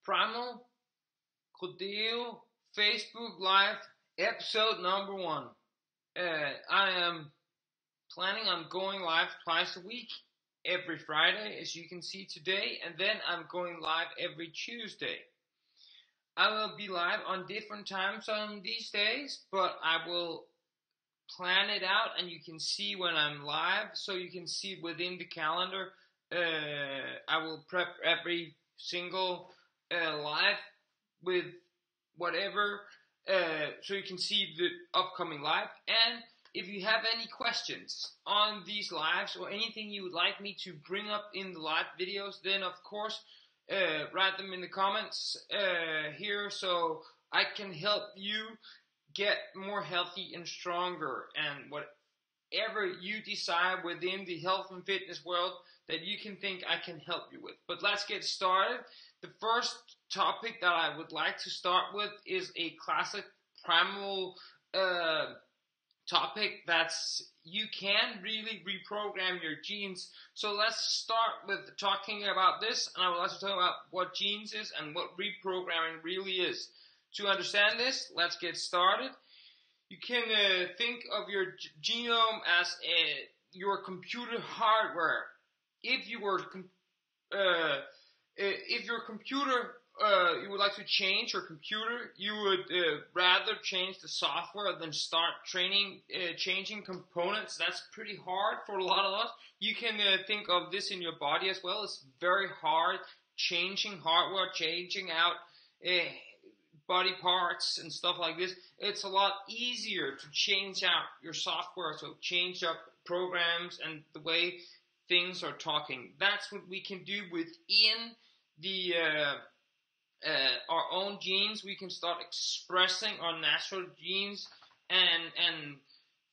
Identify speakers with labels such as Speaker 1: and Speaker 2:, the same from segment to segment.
Speaker 1: Primal, croodeo, Facebook Live, episode number 1. I am planning on going live twice a week, every Friday, as you can see today, and then I'm going live every Tuesday. I will be live on different times on these days, but I will plan it out and you can see when I'm live, so you can see within the calendar. I will prep every single live with whatever, so you can see the upcoming live. And if you have any questions on these lives or anything you would like me to bring up in the live videos, then of course write them in the comments here, so I can help you get more healthy and stronger, and whatever you decide within the health and fitness world that you can think I can help you with. But let's get started. The first topic that I would like to start with is a classic primal topic that's you can really reprogram your genes. So let's start with talking about this, and I will also talk about what genes is and what reprogramming really is. To understand this, let's get started. You can think of your genome as your computer hardware. If your computer, you would like to change your computer, you would rather change the software than start changing components. That's pretty hard for a lot of us. You can think of this in your body as well. It's very hard changing hardware, changing out body parts and stuff like this. It's a lot easier to change out your software, so change up programs and the way things are talking. That's what we can do within the our own genes. We can start expressing our natural genes and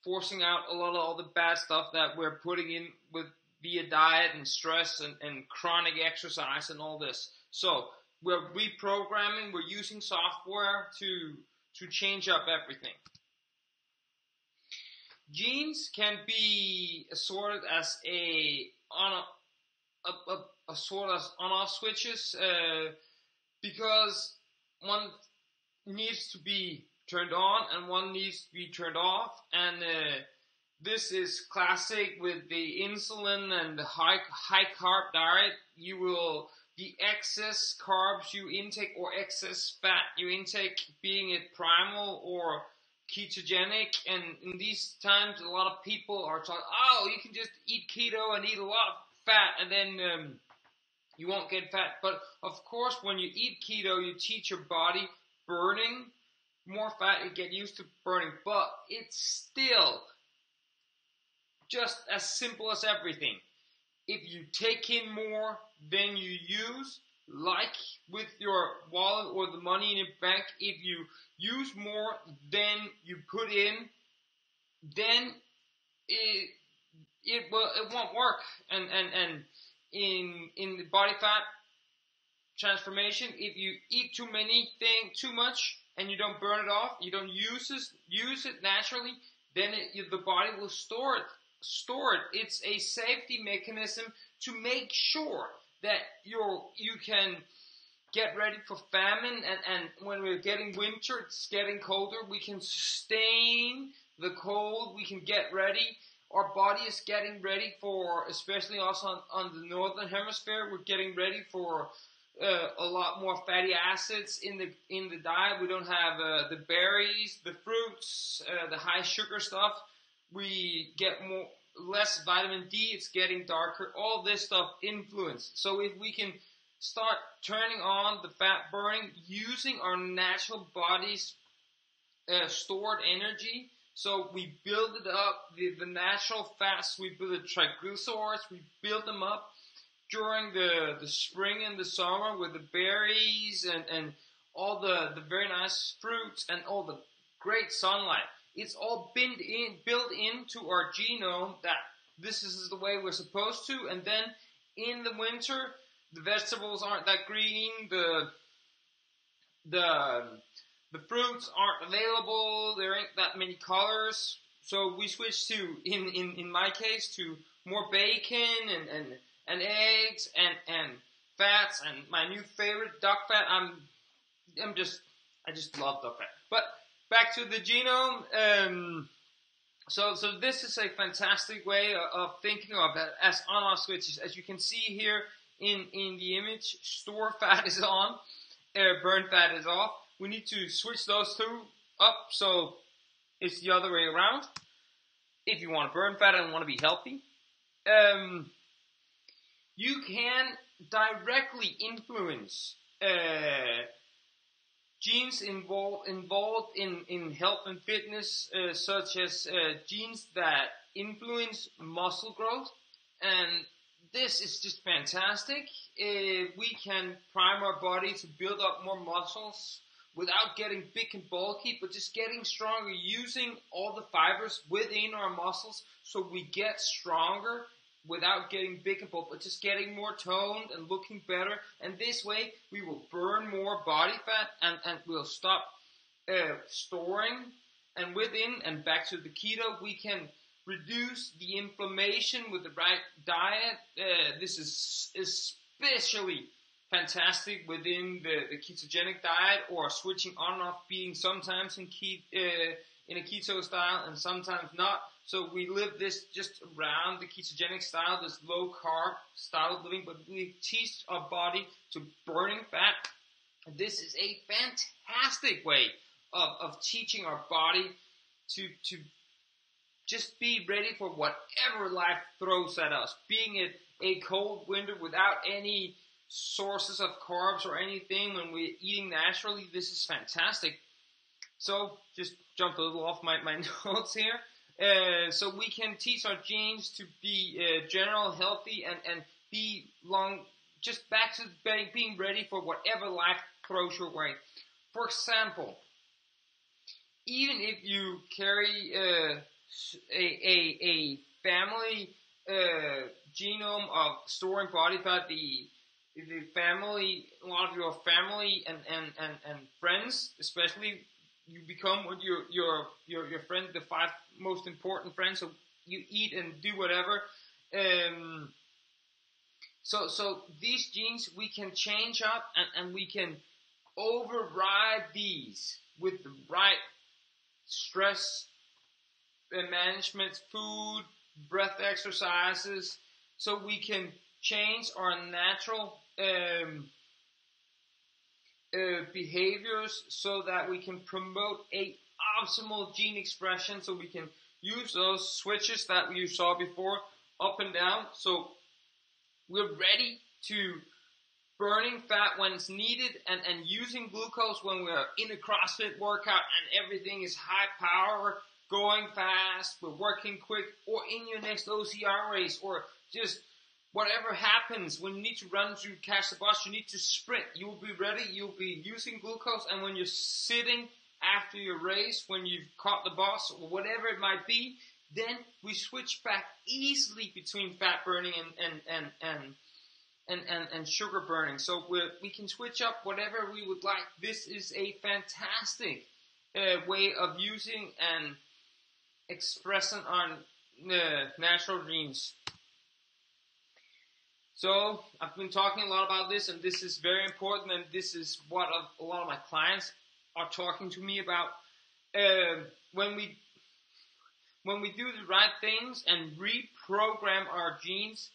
Speaker 1: forcing out a lot of all the bad stuff that we're putting in with via diet and stress and chronic exercise and all this. So we're reprogramming, we're using software to change up everything. Genes can be sorted as sort of on-off switches, because one needs to be turned on and one needs to be turned off, and this is classic with the insulin and the high carb diet. The excess carbs you intake or excess fat you intake, being it primal or ketogenic, and in these times a lot of people are talking, oh, you can just eat keto and eat a lot of fat and then you won't get fat. But of course, when you eat keto, you teach your body burning more fat, you get used to burning, but it's still just as simple as everything. If you take in more than you use, like with your wallet or the money in your bank, if you use more than you put in, then it won't work. And in the body fat transformation, if you eat too much and you don't burn it off, you don't use it naturally, then the body will store it. It's a safety mechanism to make sure that you can get ready for famine, and when we're getting winter, it's getting colder, we can sustain the cold, we can get ready. Our body is getting ready for, especially also on the northern hemisphere, we're getting ready for a lot more fatty acids in the diet. We don't have the berries, the fruits, the high sugar stuff. We get less vitamin D, it's getting darker, all this stuff influence. So if we can start turning on the fat burning, using our natural body's stored energy, so we build it up, the natural fats, we build the triglycerides, we build them up during the spring and the summer with the berries and all the very nice fruits and all the great sunlight. It's all built into our genome that this is the way we're supposed to. And then in the winter, the vegetables aren't that green, the fruits aren't available, there ain't that many colors. So we switch to, in my case, to more bacon and eggs and fats and my new favorite, duck fat. I just love duck fat. But back to the genome. So this is a fantastic way of thinking of it as on-off switches. As you can see here in the image, store fat is on, burn fat is off. We need to switch those two up so it's the other way around. If you want to burn fat and want to be healthy, you can directly influence genes involved in health and fitness, such as genes that influence muscle growth, and this is just fantastic. We can prime our body to build up more muscles without getting big and bulky, but just getting stronger, using all the fibers within our muscles so we get stronger without getting big and bulky, but just getting more toned and looking better. And this way, we will burn more body fat and we'll stop storing. And within and back to the keto, we can reduce the inflammation with the right diet. This is especially fantastic within the ketogenic diet, or switching on and off, being sometimes in a keto style and sometimes not. So we live this just around the ketogenic style, this low carb style of living, but we teach our body to burning fat. This is a fantastic way of teaching our body to just be ready for whatever life throws at us. Being it a cold winter without any sources of carbs or anything, when we're eating naturally, this is fantastic. So just jump a little off my notes here. So we can teach our genes to be general healthy and be long, just back to being ready for whatever life throws your way. For example, even if you carry a family genome of storing body fat, the family, a lot of your family and friends, especially, you become what your friend, the 5 most important friends. So you eat and do whatever. So these genes we can change up and we can override these with the right stress management, food, breath exercises, so we can change our natural behaviors so that we can promote a optimal gene expression, so we can use those switches that you saw before, up and down, so we're ready to burning fat when it's needed and using glucose when we're in a CrossFit workout and everything is high power, going fast, we're working quick, or in your next OCR race, or just whatever happens, when you need to run to catch the bus, you need to sprint, you will be ready, you'll be using glucose, and when you're sitting after your race, when you've caught the bus, or whatever it might be, then we switch back easily between fat burning and sugar burning. So we can switch up whatever we would like. This is a fantastic way of using and expressing our natural genes. So I've been talking a lot about this, and this is very important, and this is what a lot of my clients are talking to me about. When we do the right things and reprogram our genes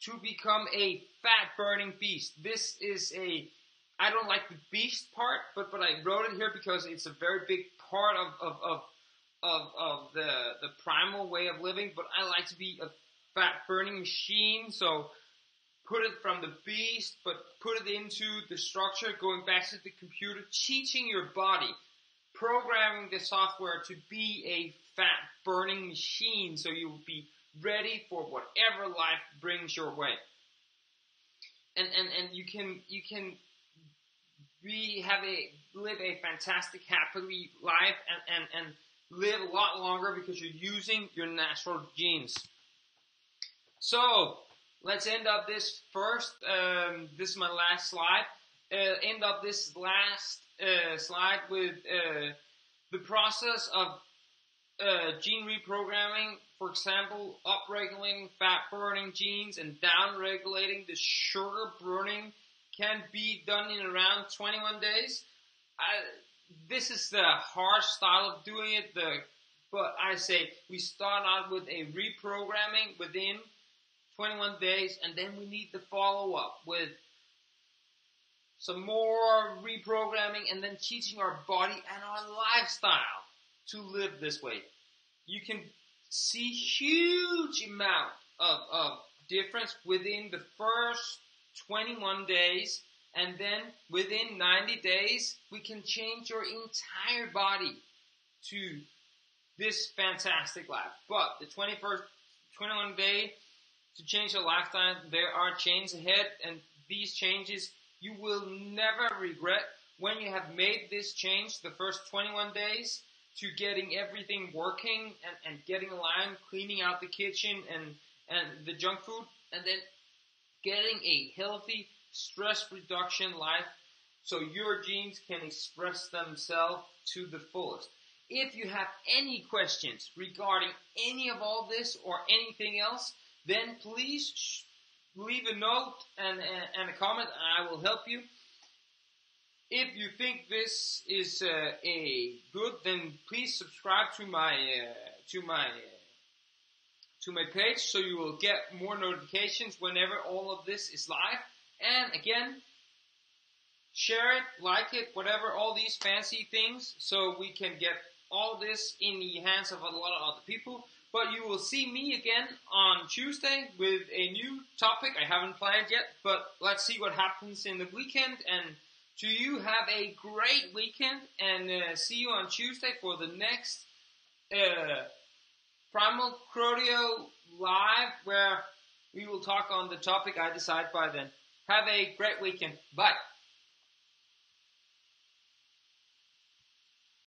Speaker 1: to become a fat-burning beast. This is I don't like the beast part, but I wrote it here because it's a very big part of the primal way of living, but I like to be a fat-burning machine, so put it from the beast, but put it into the structure, going back to the computer, teaching your body, programming the software to be a fat-burning machine, so you will be ready for whatever life brings your way. And you can live a fantastic, happy life and live a lot longer because you're using your natural genes. So let's end up this first. This is my last slide. End up this last slide with the process of gene reprogramming. For example, upregulating fat-burning genes and down-regulating the sugar-burning can be done in around 21 days. This is the hard style of doing it. But I say we start out with a reprogramming within 21 days, and then we need to follow up with some more reprogramming, and then teaching our body and our lifestyle to live this way. You can see huge amount of difference within the first 21 days, and then within 90 days, we can change your entire body to this fantastic life. But the 21 day to change your lifestyle, there are changes ahead, and these changes you will never regret when you have made this change the first 21 days to getting everything working and getting aligned, cleaning out the kitchen and the junk food, and then getting a healthy stress reduction life so your genes can express themselves to the fullest. If you have any questions regarding any of all this or anything else, then please leave a note and a comment, and I will help you. If you think this is a good, then please subscribe to my page, so you will get more notifications whenever all of this is live. And again, share it, like it, whatever, all these fancy things, so we can get all this in the hands of a lot of other people. But you will see me again on Tuesday with a new topic. I haven't planned yet, but let's see what happens in the weekend. And to you, have a great weekend, and see you on Tuesday for the next Primal Croodeo Live, where we will talk on the topic I decide by then. Have a great weekend. Bye.